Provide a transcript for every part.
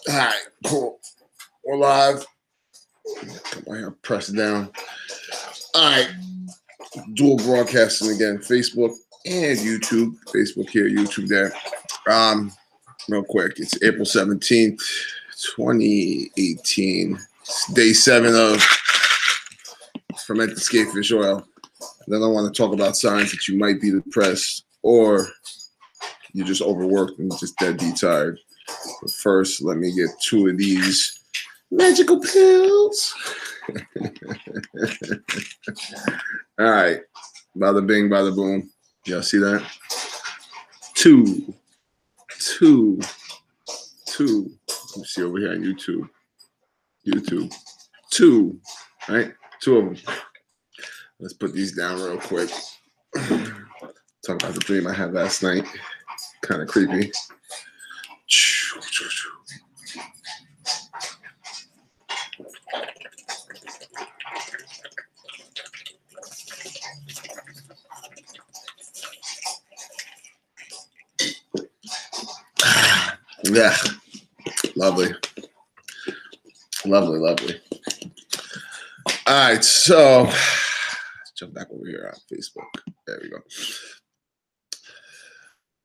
All right, cool. We're live. Come on here, press it down. All right, dual broadcasting again, Facebook and YouTube. Facebook here, YouTube there. Real quick, it's April 17th, 2018. It's day 7 of fermented skatefish oil. And then I want to talk about signs that you might be depressed or you're just overworked and just deadbeat tired. But first, let me get 2 of these magical pills. All right. Bada bing, bada boom. Y'all see that? 2. Let me see over here on YouTube. 2, right? 2 of them. Let's put these down real quick. Talk about the dream I had last night. Kind of creepy. Yeah, lovely. All right, so let's jump back over here on Facebook. There we go.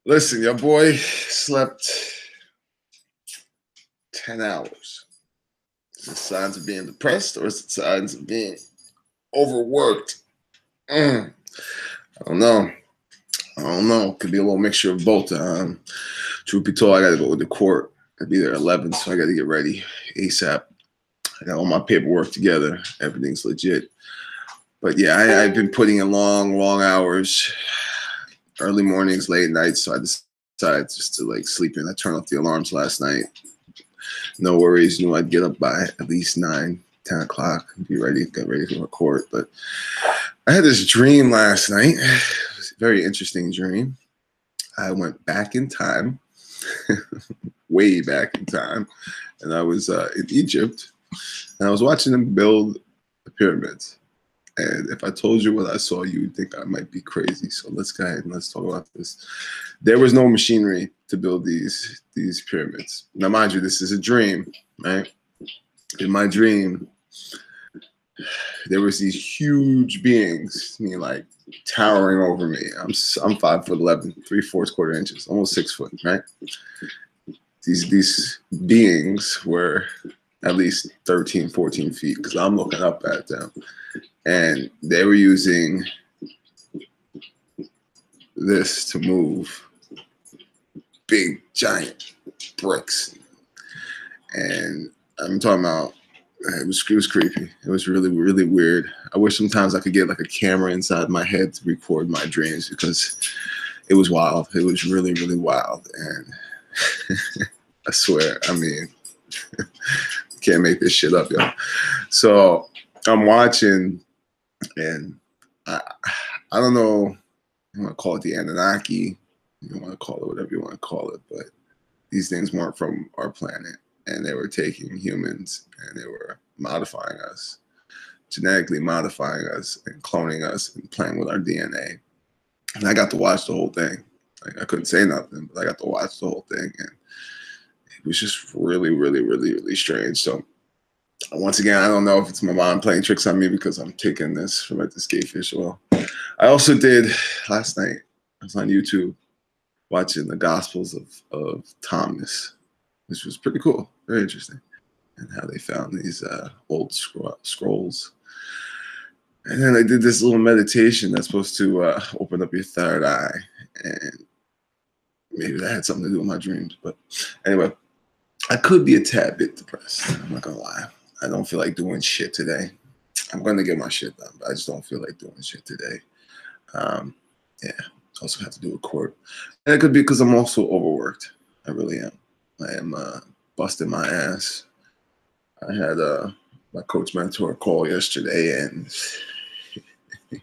Listen, your boy slept 10 hours. Is it signs of being depressed or is it signs of being overworked? I don't know. Could be a little mixture of both. Truth be told, I got to go to the court. I'll be there at 11, so I got to get ready ASAP. I got all my paperwork together. Everything's legit. But yeah, I've been putting in long hours, early mornings, late nights. So I decided just to like sleep in. I turned off the alarms last night. No worries. Knew I'd get up by at least 9, 10 o'clock and get ready for court. But I had this dream last night. It was a very interesting dream. I went back in time, way back in time, and I was in Egypt, and I was watching them build the pyramids. And if I told you what I saw, you would think I might be crazy. So let's go ahead and let's talk about this. There was no machinery to build these pyramids. Now, mind you, this is a dream, right? In my dream, there was these huge beings, I mean, like towering over me. I'm 5'11", 3/4 inches, almost 6 foot, right? These beings were at least 13, 14 feet because I'm looking up at them. And they were using this to move big, giant bricks. And I'm talking about, it was creepy. It was really, really weird. I wish sometimes I could get like a camera inside my head to record my dreams because it was wild. It was really, really wild. And I swear, I mean, can't make this shit up, y'all. So I'm watching, and I don't know, you want to call it the Anunnaki, you want to call it whatever you want to call it, but these things weren't from our planet. And they were taking humans and they were modifying us, genetically modifying us and cloning us and playing with our DNA. And I got to watch the whole thing. Like, I couldn't say nothing, but I got to watch the whole thing. And it was just really, really, really, really strange. So once again, I don't know if it's my mom playing tricks on me because I'm taking this from at the skatefish oil. I also did last night, I was on YouTube watching the Gospels of Thomas, which was pretty cool, very interesting, and how they found these old scrolls. And then I did this little meditation that's supposed to open up your third eye, and maybe that had something to do with my dreams. But anyway, I could be a tad bit depressed. I'm not gonna lie. I don't feel like doing shit today. I'm gonna get my shit done, but I just don't feel like doing shit today. Yeah, also have to do a court, and it could be because I'm also overworked. I really am. I am busting my ass. I had my coach mentor call yesterday, and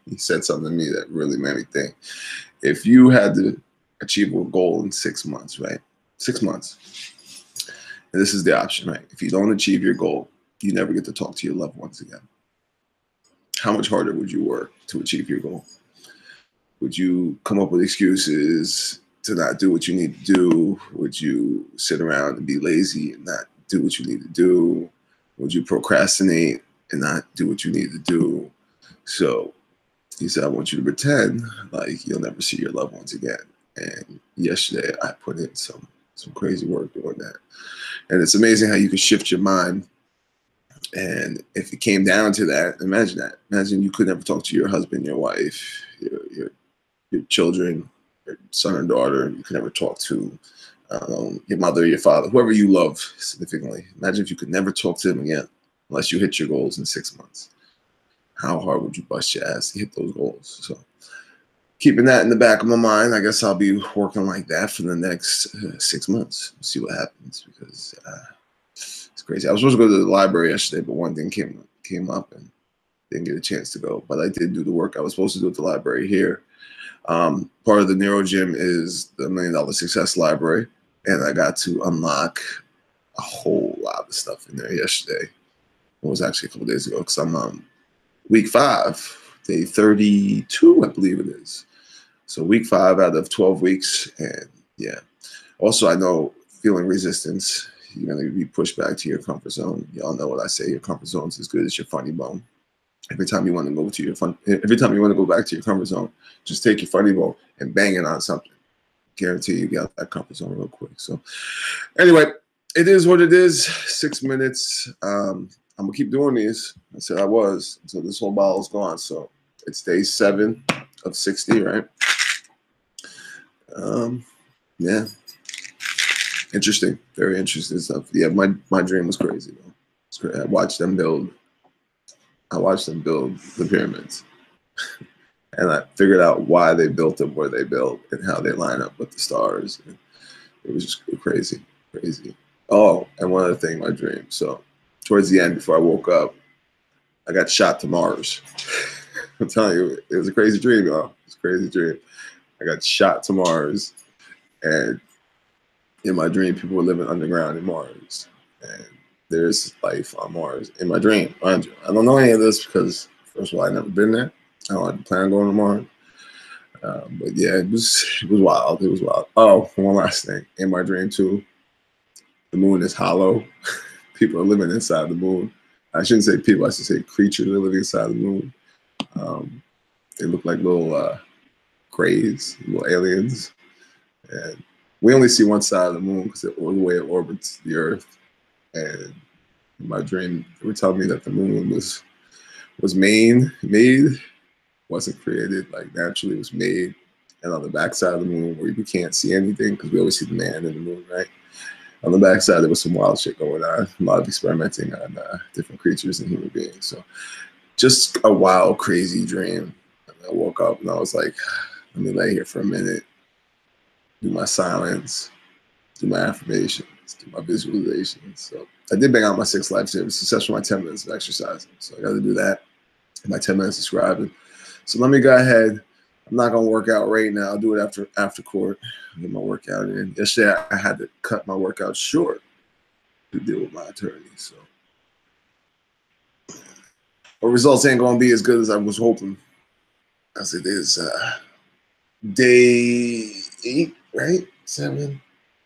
he said something to me that really made me think. If you had to achieve a goal in 6 months, right? 6 months. And this is the option, right? If you don't achieve your goal, you never get to talk to your loved ones again. how much harder would you work to achieve your goal? Would you come up with excuses to not do what you need to do? Would you sit around and be lazy and not do what you need to do? Would you procrastinate and not do what you need to do? So he said, I want you to pretend like you'll never see your loved ones again. And yesterday I put in some crazy work doing that. And it's amazing how you can shift your mind. And if it came down to that, imagine that. Imagine you could never talk to your husband, your wife, your children, your son or daughter. You could never talk to your mother, your father, whoever you love significantly. Imagine if you could never talk to them again unless you hit your goals in 6 months. How hard would you bust your ass to hit those goals? So keeping that in the back of my mind, I guess I'll be working like that for the next 6 months. We'll see what happens, because it's crazy. I was supposed to go to the library yesterday, but one thing came up and didn't get a chance to go. But I did do the work I was supposed to do at the library here. Part of the Neuro Gym is the $1 Million Success Library, and I got to unlock a whole lot of stuff in there yesterday. It was actually a couple days ago, because I'm week 5, day 32, I believe it is. So week 5 out of 12 weeks, and yeah. Also, I know feeling resistance, you're going to be pushed back to your comfort zone. Y'all know what I say, your comfort zone is as good as your funny bone. Every time you want to go back to your comfort zone, just take your funny bone and bang it on something. Guarantee you get out that comfort zone real quick. So anyway, it is what it is. 6 minutes. I'm going to keep doing these. I said I was until this whole bottle is gone. So it's day 7 of 60, right? Yeah. Interesting. Very interesting stuff. Yeah, my dream was crazy, though. It's great. I watched them build the pyramids. And I figured out why they built them where they built and how they line up with the stars. And it was just crazy, crazy. Oh, and one other thing, my dream. So towards the end, before I woke up, I got shot to Mars. I'm telling you, it was a crazy dream, y'all. It was a crazy dream. I got shot to Mars, and in my dream, people were living underground in Mars. And there's life on Mars in my dream, mind you. I don't know any of this because, first of all, I've never been there. I don't plan on going to Mars. But yeah, it was wild. It was wild. Oh, one last thing. In my dream, too, the moon is hollow. People are living inside the moon. I shouldn't say people, I should say creatures are living inside the moon. They look like little crays, little aliens. And we only see one side of the moon because of the way it orbits the Earth. And in my dream, they were telling me that the moon was made, wasn't created, like naturally, it was made. And on the backside of the moon, where you can't see anything, because we always see the man in the moon, right? On the backside, there was some wild shit going on, a lot of experimenting on different creatures and human beings. So just a wild, crazy dream. And I woke up and I was like, let me lay here for a minute, do my silence, do my affirmations, do my visualizations. So I did bang out my 6 life savings, success for my 10 minutes of exercising. So I got to do that. My 10 minutes of scribing. So let me go ahead. I'm not going to work out right now. I'll do it after court. I'll get my workout in. Yesterday, I had to cut my workout short to deal with my attorney. So the results ain't going to be as good as I was hoping. As it is day 8, right? 7,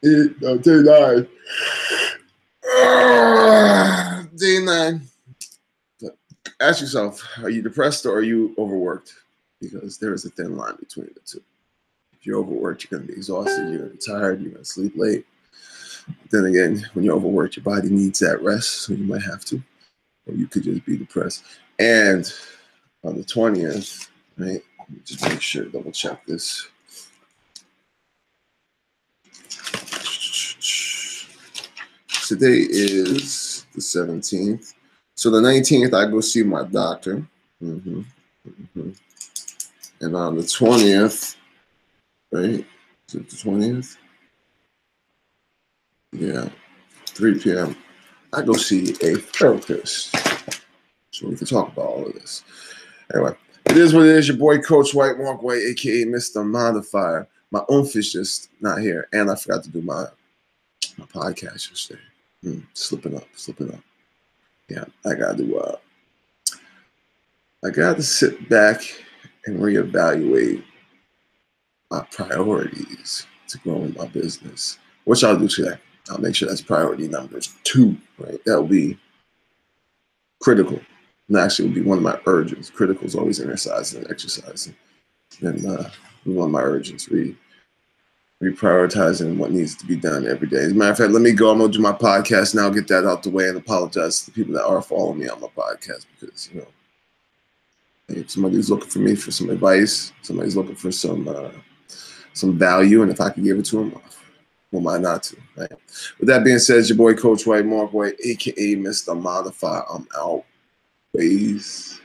8, no, day 9. Day 9. But ask yourself, are you depressed or are you overworked? Because there is a thin line between the two. If you're overworked, you're going to be exhausted, you're going to be tired, you're going to sleep late. Then again, when you're overworked, your body needs that rest, so you might have to. Or you could just be depressed. And on the 20th, right, let me just make sure, double check this. Today is the 17th. So the 19th, I go see my doctor. And on the 20th, right? Is it the 20th? Yeah, 3 p.m. I go see a therapist. So we can talk about all of this. Anyway, it is what it is. Your boy, Coach White, Mark White, a.k.a. Mr. Modifier. My own fish just not here. And I forgot to do my podcast yesterday. Slipping up. Yeah, I got to do I got to sit back and reevaluate my priorities to grow in my business, which I'll do today. I'll make sure that's priority number 2, right? That will be critical. And actually, will be one of my urges. Critical is always exercising and exercising. And one of my urges, reprioritizing what needs to be done every day. As a matter of fact, let me go. I'm going to do my podcast now, get that out the way, and apologize to the people that are following me on my podcast because, you know, if somebody's looking for me for some advice, somebody's looking for some value, and if I can give it to them, well, why not to, right? With that being said, it's your boy, Coach White, Mark White, a.k.a. Mr. Modify. I'm out. Peace.